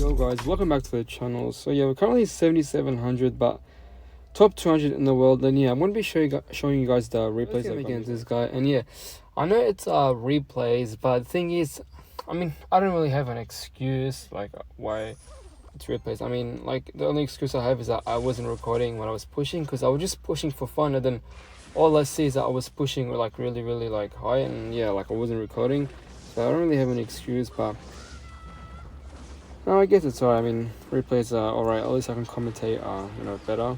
Yo guys, welcome back to the channel. So yeah, we're currently 7700 but top 200 in the world. And yeah, I'm going to be showing you guys the replays against this guy. And yeah, I know it's replays, but the thing is, I mean, I don't really have an excuse like why it's replays. I mean, like the only excuse I have is that I wasn't recording when I was pushing, because I was just pushing for fun, and then all I see is that I was pushing like really like high, and yeah, like I wasn't recording, so I don't really have an excuse. But no, I guess it's alright. I mean, replays are alright. At least I can commentate, better.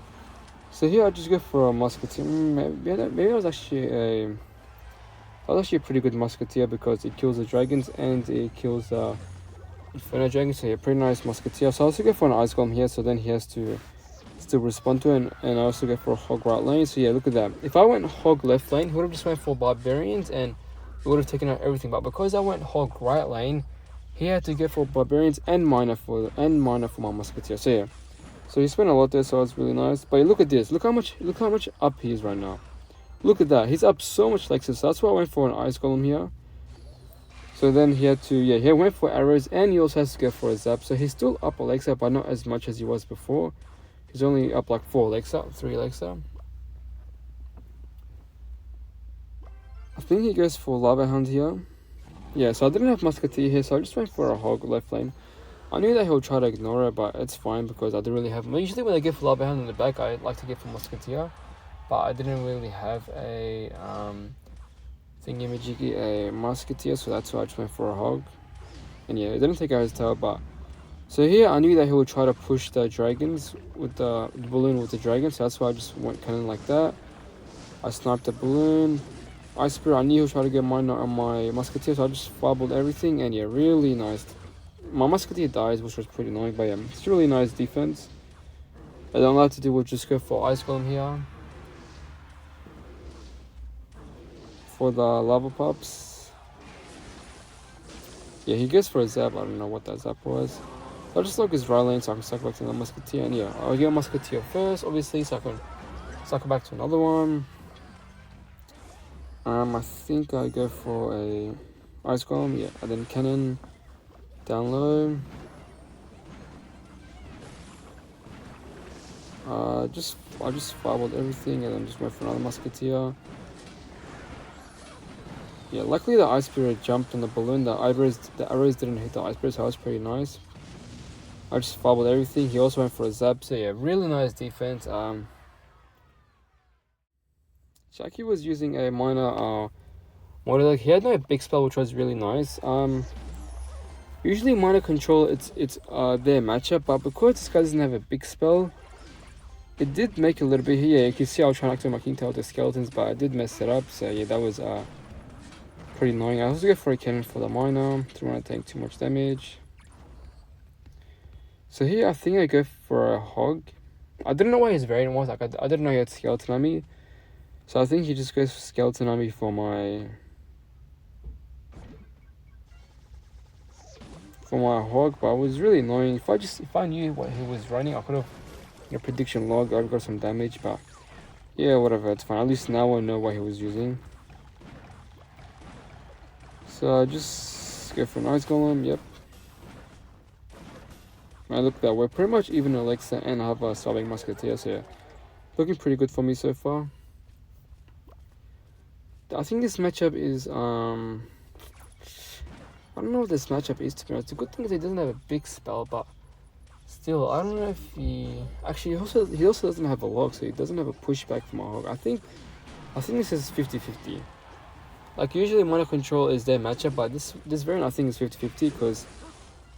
So here I just go for a musketeer. Maybe I was actually a pretty good musketeer because it kills the dragons and it kills inferno dragons. So yeah, pretty nice musketeer. So I also go for an ice golem here. So then he has to still respond to it, and I also go for a hog right lane. So yeah, look at that. If I went hog left lane, he would have just went for barbarians and it would have taken out everything. But because I went hog right lane, he had to get for barbarians and miner for my musketeer. So yeah, so he spent a lot there, so it's really nice. But look at this. Look how much up he is right now. Look at that. He's up so much like this. So that's why I went for an ice golem here. So then he had to, yeah, he went for arrows and he also has to go for a zap. So he's still up a Alexa, but not as much as he was before. He's only up like 3 Alexa. I think he goes for lava hound here. Yeah, so I didn't have musketeer here, so I just went for a hog left lane. I knew that he'll try to ignore it, but it's fine because I didn't really have. Usually when I get for lava hound in the back, I like to get for musketeer, but I didn't really have a a musketeer, so that's why I just went for a hog. And yeah, it didn't take out his tail, but so here I knew that he would try to push the dragons with the balloon with the dragon, so that's why I just went kind of like that. I sniped the balloon. Ice Spear, I knew he would try to get mine on my musketeer, so I just fumbled everything, and yeah, really nice. My musketeer dies, which was pretty annoying, but yeah, it's really nice defense. And all I have to do was just go for ice golem here. For the lava pups. Yeah, he goes for a zap, I don't know what that zap was. I'll just lock his right lane so I can cycle back to the musketeer, and yeah, I'll get a musketeer first, obviously, so I can cycle back to another one. I think I go for a ice golem, yeah, and then cannon down low. I just fireballed everything and then just went for another musketeer. Yeah, luckily the ice spirit jumped on the balloon. The arrows didn't hit the ice spirit, so that was pretty nice. I just fireballed everything. He also went for a zap, so yeah, really nice defense. Shaki was using a minor model. He had no big spell, which was really nice. Usually minor control, it's their matchup, but because this guy doesn't have a big spell, it did make a little bit here. Yeah, you can see I was trying to activate my King Tower with the skeletons, but I did mess it up. So yeah, that was pretty annoying. I also go for a cannon for the minor. Don't want to take too much damage. So here I think I go for a hog. I didn't know what his variant was. Like I didn't know he had skeleton army. So I think he just goes for skeleton army for my hog, but it was really annoying. If I knew what he was running, I could have a prediction log. I've got some damage, but yeah, whatever, it's fine. At least now I know what he was using. So I just go for an ice golem. Yep. I look that way. Pretty much even Alexa, and I have a sobbing musketeer. So yeah, looking pretty good for me so far. I think this matchup is I don't know what this matchup is, to be honest. The good thing is he doesn't have a big spell, but still, I don't know if he actually he also doesn't have a log, so he doesn't have a pushback from a hog. I think this is 50-50. Like usually mono control is their matchup, but this variant I think is 50-50 because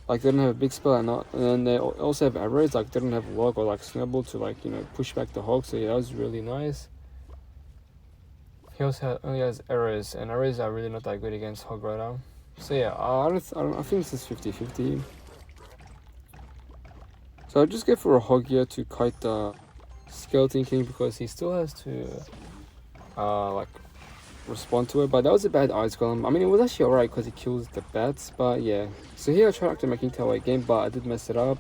like they don't have a big spell and then they also have arrows, like they don't have a log or like snowball to like push back the hog. So yeah, that was really nice. He also only has arrows, and arrows are really not that good against hog right now. So yeah, I think this is 50-50. So I'll just go for a hog here to kite the skeleton king because he still has to like respond to it. But that was a bad ice golem. I mean, it was actually alright because it kills the bats, but yeah. So here I tried to activate my King Tower again, but I did mess it up.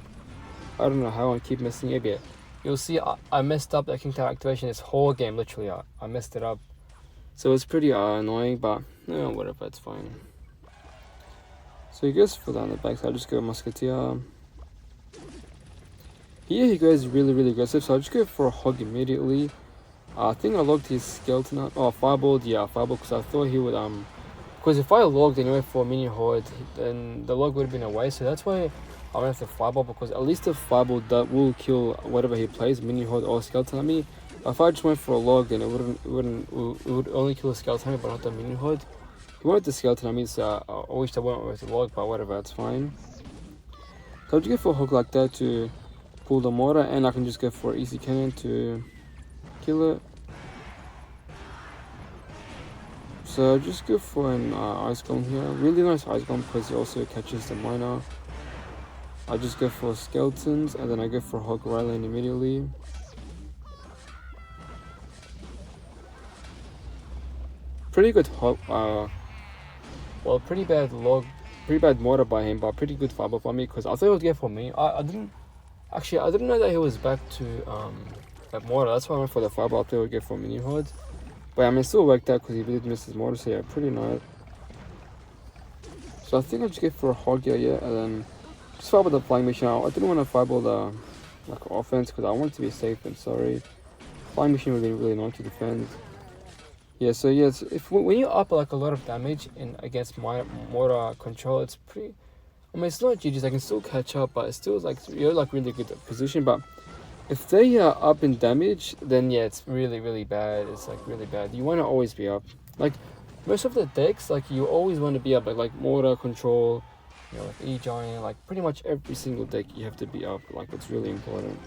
I don't know how I keep messing it up. You'll see I messed up the King Tower activation this whole game, literally. I messed it up. So it's pretty annoying, but whatever, it's fine. So he goes for that on the back, so I just go Musketeer. Here he goes really aggressive, so I'll just go for a hog immediately. I think I logged his skeleton up. Oh, fireballed, yeah, fireball, because I thought he would, because if I logged anyway for a mini horde, then the log would have been away, so that's why I went for fireball, because at least the fireball that will kill whatever he plays, mini horde or skeleton army. If I just went for a log, then it would only kill a skeleton army, but not the mini horde. He wanted the skeleton army, so I wish I went with the log, but whatever, it's fine. So I'll just go for a hook like that to pull the mortar, and I can just go for easy cannon to kill it. So I'll just go for an ice golem here. Really nice ice golem because he also catches the miner. I just go for skeletons, and then I go for Hogcycle immediately. Pretty good well, pretty bad mortar by him, but pretty good fireball for me, because I thought it would get for me. I didn't know that he was back to that mortar. That's why I went for the fireball. I thought it would get for mini horde, but I mean, it still worked out because he did miss his mortar. So yeah, pretty nice. So I think I'll just get for a hog here, yeah, and then just fireball the flying machine. I didn't want to fireball the offense because I wanted to be safe and sorry. Flying machine would be really annoying to defend. Yeah, so yeah, when you up like a lot of damage in against my mortar control, it's pretty. I mean, it's not GG's. I can still catch up, but it's still like you're like really good position. But if they are up in damage, then yeah, it's really bad. It's like really bad. You want to always be up. Like most of the decks, like you always want to be up. Like mortar control, you know, like E-Giant, like pretty much every single deck you have to be up. Like it's really important.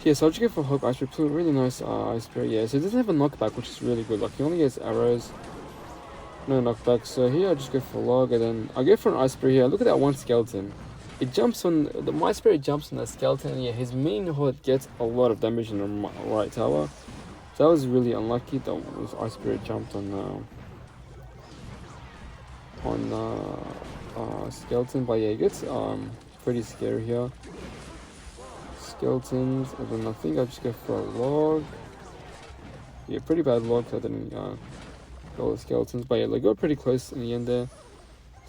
Yeah, so I'll just go for Hook Ice Spirit. Really nice Ice Spirit. Yeah, so it doesn't have a knockback, which is really good. Like he only gets arrows, no knockback. So here I just go for Log, and then I go for an Ice Spirit here. Look at that one skeleton. It jumps on my spirit jumps on the skeleton, and yeah, his main horde gets a lot of damage in the right tower. So that was really unlucky that his Ice Spirit jumped on skeleton, but yeah, it gets pretty scary here. Skeletons, and then I think I just go for a log. Yeah, pretty bad log, so I didn't go with skeletons, but yeah, they got pretty close in the end there.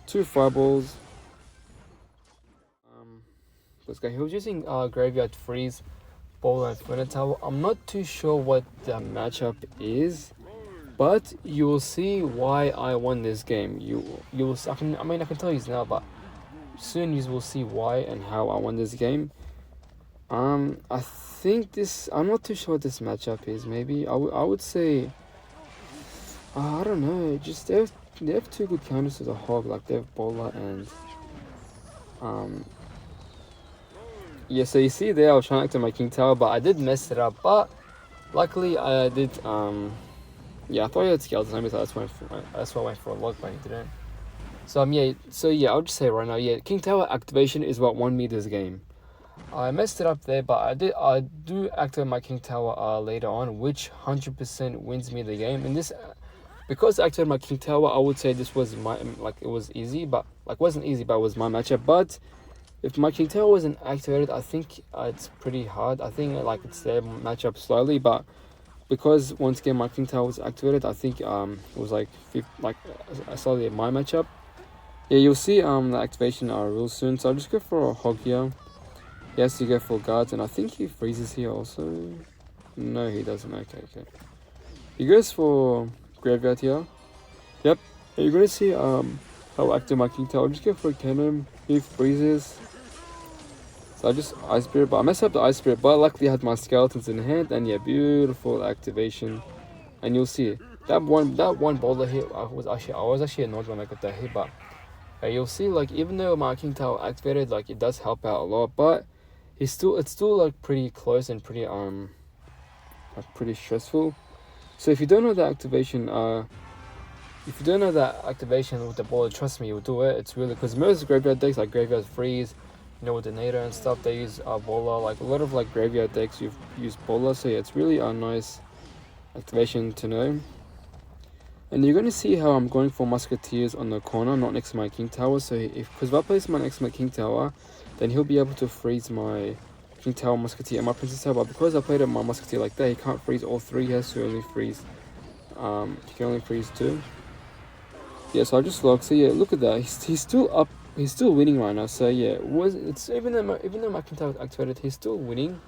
2 fireballs. This guy, he was using Graveyard Freeze, Bowl and Infinite Tower. I'm not too sure what the matchup is, but you will see why I won this game. You will. I can tell you now, but soon you will see why and how I won this game. I think this. I'm not too sure what this matchup is. Maybe I would say. I don't know. Just they have 2 good counters to the hog. Like they have Bowler and yeah. So you see there, I was trying to activate my King Tower, but I did mess it up. But luckily I did. Yeah, I thought he had skeleton, so that's why I went for a log, but he didn't. So yeah. I'll just say right now, yeah, King Tower activation is what won me this game. I messed it up there, but I do activate my King Tower later on, which 100% wins me the game. And this, because I activated my King Tower, I would say this was my, like, it was easy, but, like, wasn't easy, but it was my matchup. But if my King Tower wasn't activated, I think it's pretty hard. I think, like, it's their matchup slowly, but because once again my King Tower was activated, I think it was like slowly my matchup. Yeah, you'll see the activation real soon. So I'll just go for a hog here. He has to go for guards, and I think he freezes here also. No, he doesn't. Okay. He goes for graveyard here. Yep. And you're gonna see how active my King Tower. I'll just go for a cannon. He freezes. So I just Ice Spirit, but I messed up the Ice Spirit, but luckily I had my skeletons in hand, and yeah, beautiful activation. And you'll see that one bowler hit. I was actually annoyed when I got that hit, but you'll see, like, even though my King Tower activated, like, it does help out a lot, but it's still like pretty close and pretty like pretty stressful. So if you don't know the activation, with the bowler, trust me, you'll do it. It's really, because most graveyard decks, like Graveyard Freeze, you know, with the Nader and stuff, they use bowler. Like a lot of like graveyard decks, you've used bowler. So yeah, it's really a nice activation to know. And you're going to see how I'm going for Musketeers on the corner, not next to my King Tower. So because if I place my next to my King Tower, then he'll be able to freeze my King Tower, Musketeer, and my Princess Tower. But because I played my Musketeer like that, he can't freeze all 3. He has to only freeze. He can only freeze 2. Yeah, so I just log. So yeah, look at that. He's still up He's still winning right now, so yeah, it's even though McIntyre was activated, he's still winning.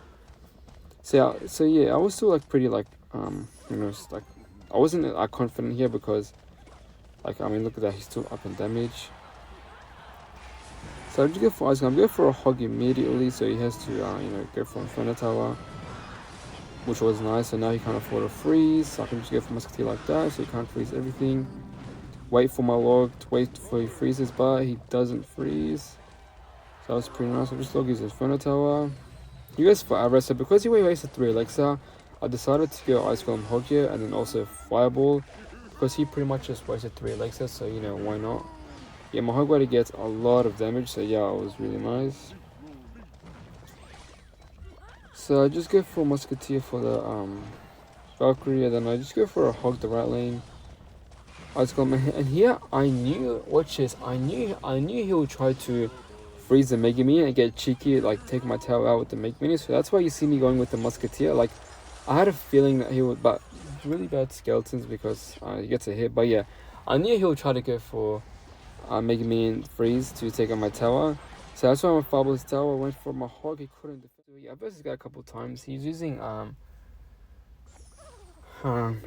So yeah, I was still like pretty like like I wasn't confident here because like I mean look at that, he's still up in damage. So I just go for Ice Golem. I'm going for a hog immediately, so he has to go for Inferno Tower, which was nice. So now he can't afford a freeze. So I can just go for Musketeer like that, so he can't freeze everything. Wait for my log to wait for he freezes, but he doesn't freeze. So that was pretty nice. I just log his Inferno Tower. He goes for Abra, so because he wasted 3 Elixir, I decided to go Ice Golem Hog here and then also Fireball because he pretty much just wasted 3 Elixir, so why not? Yeah, my Hog Rider gets a lot of damage, so yeah, it was really nice. So I just go for Musketeer for the Valkyrie, and then I just go for a Hog the right lane. Ice Golem, and here I knew, watch this, I knew he would try to freeze the Mega Minion and get cheeky, like take my tower out with the Mega Minion. So that's why you see me going with the Musketeer. Like I had a feeling that he would, but really bad skeletons because he gets a hit. But yeah, I knew he would try to go for Mega Minion freeze to take out my tower. So that's why I went for his tower. Went for my Hog. He couldn't defend. So yeah, I versus this guy a couple times. He's using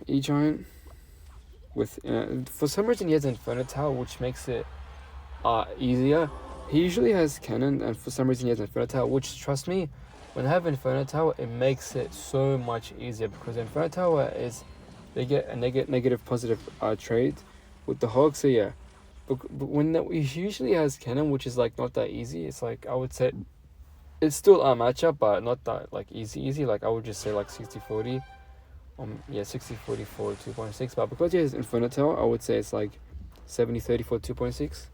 E-Giant with for some reason he has Inferno Tower, which makes it easier. He usually has Cannon, and for some reason he has Inferno Tower, which, trust me, when I have Inferno Tower, it makes it so much easier because Inferno Tower is, they get a negative positive trade with the Hog, so yeah. But when he usually has Cannon, which is like not that easy, it's like, I would say, it's still a matchup, but not that like easy, like I would just say like 60-40. Yeah, 60-40 for 2.6, but because he has Inferno Tower, I would say it's like 70-30 for 2.6.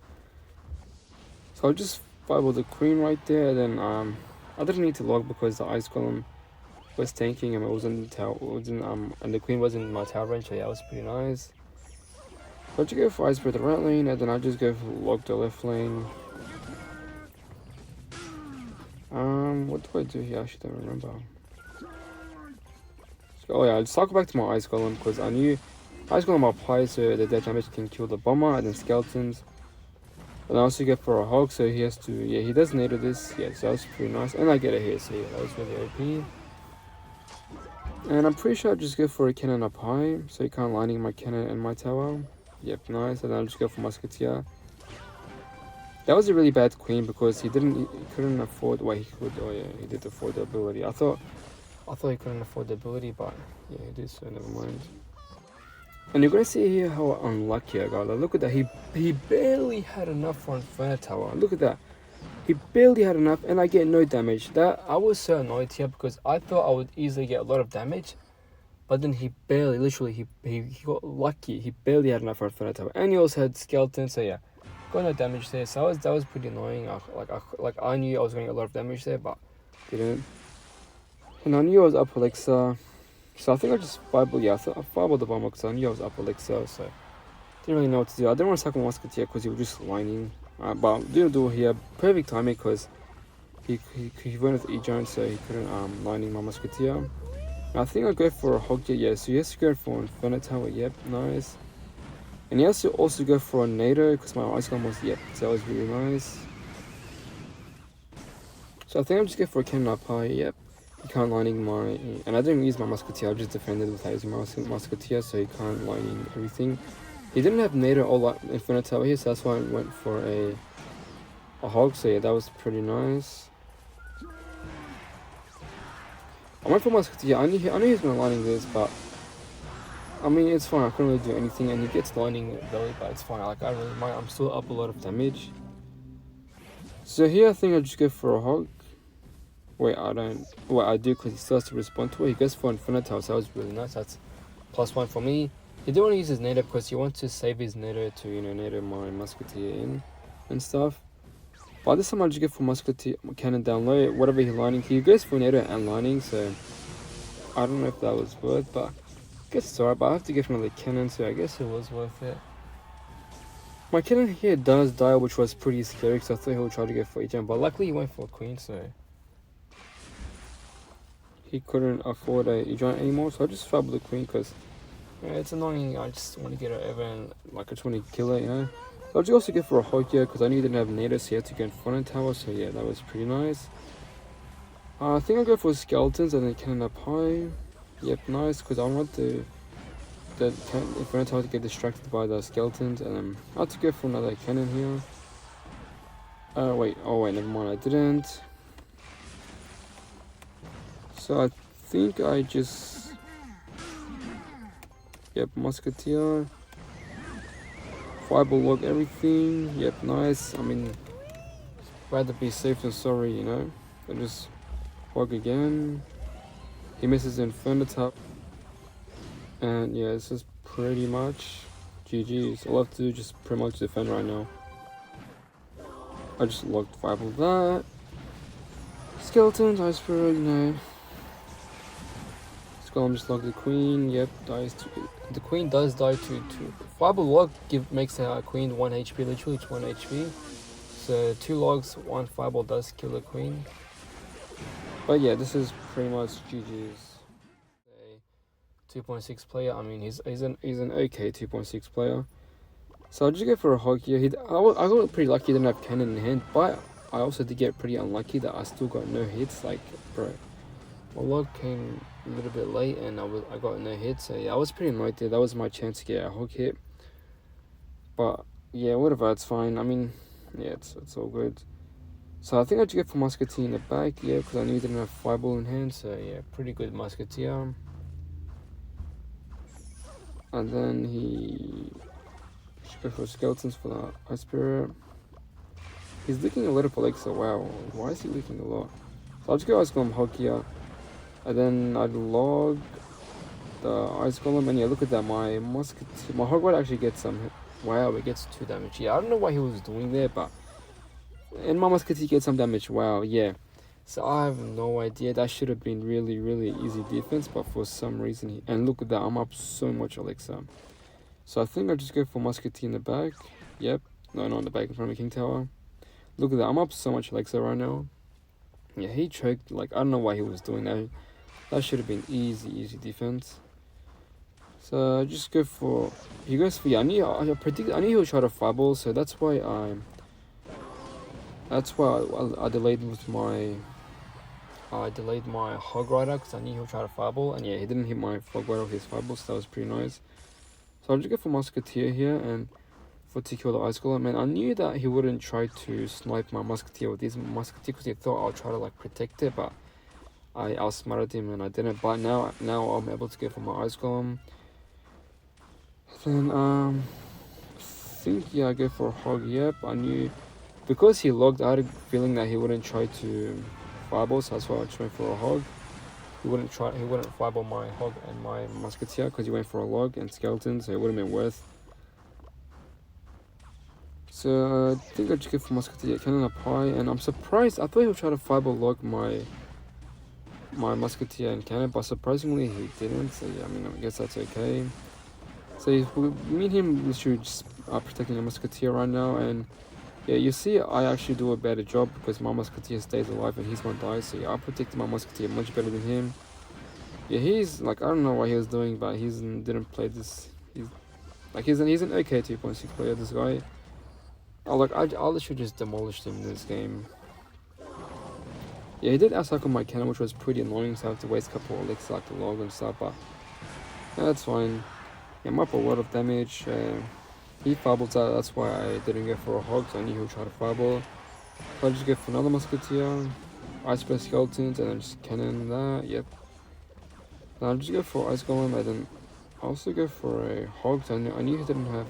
So I'll just fireball the Queen right there, then I didn't need to log because the Ice Golem was tanking and it wasn't and the Queen wasn't in my tower range, so yeah, that was pretty nice. So I'll just go for Ice Breath the right lane, and then I'll just go for log the left lane. What do I do here? I actually don't remember. Oh yeah, I'll cycle back to my Ice Golem because I knew Ice Golem up high, so the death damage can kill the bomber and then skeletons. And I also get for a Hog, so he has to, yeah, he does native this, yeah, so that was pretty nice. And I get a hit, so yeah, that was really OP. And I'm pretty sure I'll just go for a Cannon up high, so he can't lining my Cannon and my tower. Yep, nice, and then I'll just go for Musketeer. That was a really bad Queen because he couldn't afford, well, he could, oh yeah, he did afford the ability. I thought he couldn't afford the ability, but yeah, he did, so never mind. And you're gonna see here how unlucky I got. Like, look at that. He barely had enough for Inferno Tower. Look at that. He barely had enough, and I get no damage. That I was so annoyed here because I thought I would easily get a lot of damage, but then he barely, literally, he got lucky. He barely had enough for Inferno Tower, and he also had skeleton. So yeah, got no damage there. So that was pretty annoying. I knew I was going to get a lot of damage there, but didn't. And I knew I was up Elixir. So I think I just fireball, yeah, I fireballed the bomber because I knew I was up Elixir, so didn't really know what to do. I didn't want to cycle Musketeer because he was just lining, but didn't do it here. Perfect timing because he went with E-Giant, so he couldn't lining my Musketeer. And I think I'll go for a Hog here, yeah, so he has to go for Inferno Tower, yep, nice. And he has to also go for a NATO because my Ice Golem was, yep, so that was really nice. So I think I'll just go for a Cannon up high, yep. He can't lining my, and I didn't use my Musketeer, I just defended without using my Musketeer, so he can't lining everything. He didn't have NATO or like Inferno Tower here, so that's why I went for a Hog, so yeah, that was pretty nice. I went for Musketeer, I knew he was going to lining this, but I mean, it's fine, I couldn't really do anything, and he gets lining belly, but it's fine, like I really mind, I'm still up a lot of damage. So here I think I'll just go for a Hog. Wait, I don't. Well, I do because he still has to respond to it. He goes for Inferno Tower, so that was really nice. That's +1 for me. He didn't want to use his NATO because he wants to save his NATO to, NATO my Musketeer in and stuff. But this time I'll just go for Musketeer, Cannon down low, whatever he's lining. He goes for NATO and lining, so I don't know if that was worth, but I guess it's alright. But I have to give him another Cannon, so I guess it was worth it. My Cannon here does die, which was pretty scary because I thought he would try to go for E-Gen, but luckily he went for a Queen, so he couldn't afford a E-Giant anymore, so I just fired with the Queen because it's annoying. I just want to get her over and like I just want to kill her, So I'll also go for a hog here because I knew he didn't have NATO, so he had to go in front of tower. So yeah, that was pretty nice. I think I'll go for skeletons and then cannon up high. Yep, nice, because I want the inferno tower to get distracted by the skeletons, and then I have to go for another cannon here. Oh wait, never mind, I didn't. So I think I just... Yep, musketeer. Fireball log everything. Yep, nice. I mean, rather be safe than sorry, you know. I just hog again. He misses the inferno tower. And yeah, this is pretty much GG's. All I have to do is just pretty much defend right now. I just logged 5 of that. Skeletons, Ice Spirit, you know. Skull, just log the queen. Yep, dies to... The queen does die to 2. Fireball log makes the queen 1 HP, literally it's 1 HP. So 2 logs, 1 fireball does kill the queen. But yeah, this is pretty much GG's. 2.6 player. I mean, he's an okay 2.6 player. So I'll just go for a hog here. I got pretty lucky he didn't have cannon in hand, but I also did get pretty unlucky that I still got no hits. Like, bro, my log came a little bit late and I got no hits. So yeah, I was pretty annoyed there. That was my chance to get a hog hit. But yeah, whatever, it's fine. I mean, yeah, it's all good. So I think I'd just go for musketeer in the back, yeah, because I knew he didn't have fireball in hand. So yeah, pretty good musketeer. And then he should go for skeletons for the Ice Spirit. He's leaking a lot of elixir. Wow, why is he leaking a lot? So I'll just go Ice Golem Hog here. And then I'd log the Ice Golem. And yeah, look at that. My musketeer, my Hog Rider actually gets some hit. Wow, it gets 2 damage. Yeah, I don't know what he was doing there, but... And my musketeer gets some damage. Wow, yeah. So I have no idea. That should have been really, really easy defense, but for some reason and look at that, I'm up so much elixir. So I think I'll just go for musketeer in the back. Yep. No, not in the back, in front of King Tower. Look at that, I'm up so much elixir right now. Yeah, he choked. Like, I don't know why he was doing that. That should have been easy defense. So I just go for... He goes for... Yeah, I knew he would try to fireball, so that's why I delayed with my... I delayed my Hog Rider because I knew he would try to fireball, and yeah, he didn't hit my Hog Rider with his fireball, so that was pretty nice. So I'll just go for musketeer here and to kill the Ice Golem. And I knew that he wouldn't try to snipe my musketeer with this musketeer because he thought I'll try to like protect it, but I outsmarted him and I didn't. But now I'm able to go for my Ice Golem. Then I think yeah, I go for a hog. Yep, I knew because he logged. I had a feeling that he wouldn't try to fireball, so that's why I just went for a hog. He wouldn't fireball my hog and my musketeer because he went for a log and skeleton, so it wouldn't have been worth. So I think I just go for musketeer cannon up high, and I'm surprised. I thought he would try to fireball log my musketeer and cannon, but surprisingly he didn't. So yeah, I mean, I guess that's okay. So me and him literally just protecting the musketeer right now, and yeah, you see I actually do a better job because my musketeer stays alive and his one dies. So yeah, I protected my musketeer much better than him. Yeah, he's like, I don't know what he was doing, but he didn't play this. He's an okay 2.6 player. This guy. I literally just demolished him in this game. Yeah, he did outcycle my cannon, which was pretty annoying, so I have to waste a couple of elixir like the log and stuff, but yeah, that's fine. Yeah, I'm up a lot of damage. He fireballs out, that's why I didn't go for a hog, so I knew he would try to fireball. So I just go for another musketeer, Ice Bear skeletons, and then just cannon that, yep. Then I'll just go for Ice Golem, and then I also go for a hog, so I knew he didn't have,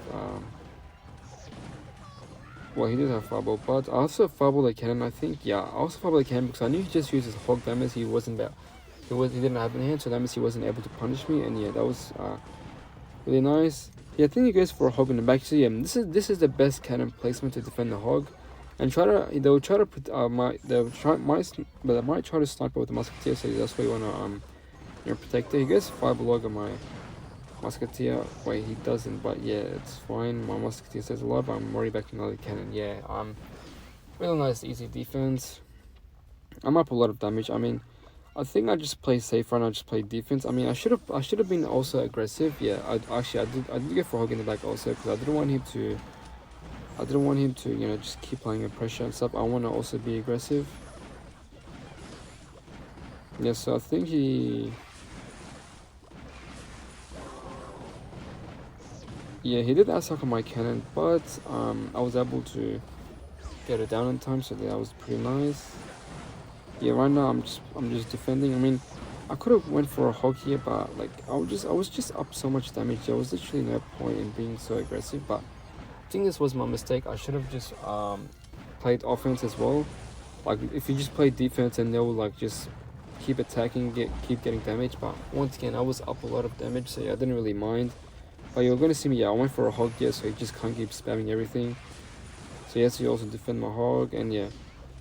well, he did have fireball, but I also fireball the cannon, I think. Yeah, I also fireball the cannon because I knew he just used his hog damage. He didn't have in hand, so that means he wasn't able to punish me, and yeah, that was really nice. Yeah, I think he goes for a hog in the back. So yeah, this is the best cannon placement to defend the hog, and they might try to snipe with the musketeer. So that's why you wanna protect it. He goes fireball log on my musketeer. Wait, he doesn't, but yeah, it's fine. My musketeer stays alive. I'm already back to another cannon. Yeah, really nice, easy defense. I'm up a lot of damage. I mean, I think I just play safe right now. I just play defense. I mean, I should have been also aggressive. Yeah, I did go for hog in the back also because I didn't want him to I didn't want him to, you know, just keep playing with pressure and stuff. I want to also be aggressive. Yeah, so I think he... Yeah, he did attack on my cannon, but I was able to get it down in time, so that was pretty nice. Yeah, right now I'm just defending. I mean, I could have went for a hog here, but like I was just up so much damage. There was literally no point in being so aggressive. But I think this was my mistake. I should have just played offense as well. Like if you just play defense, and they'll like just keep attacking, keep getting damage. But once again, I was up a lot of damage, so yeah, I didn't really mind. But you're gonna see me. Yeah, I went for a hog here, so you just can't keep spamming everything. So yes, you also defend my hog, and yeah,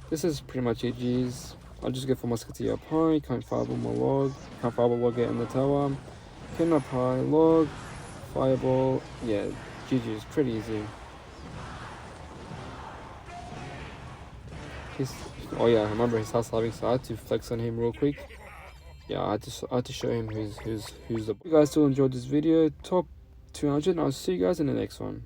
this is pretty much GG's. I'll just go for Musketeer up high, can't fireball my log, can't fireball log get in the tower, pin up high, log, fireball, yeah, GG's, pretty easy. Oh yeah, I remember his house living, so I had to flex on him real quick. Yeah, I had to show him who's the... If you guys still enjoyed this video, top 200, and I'll see you guys in the next one.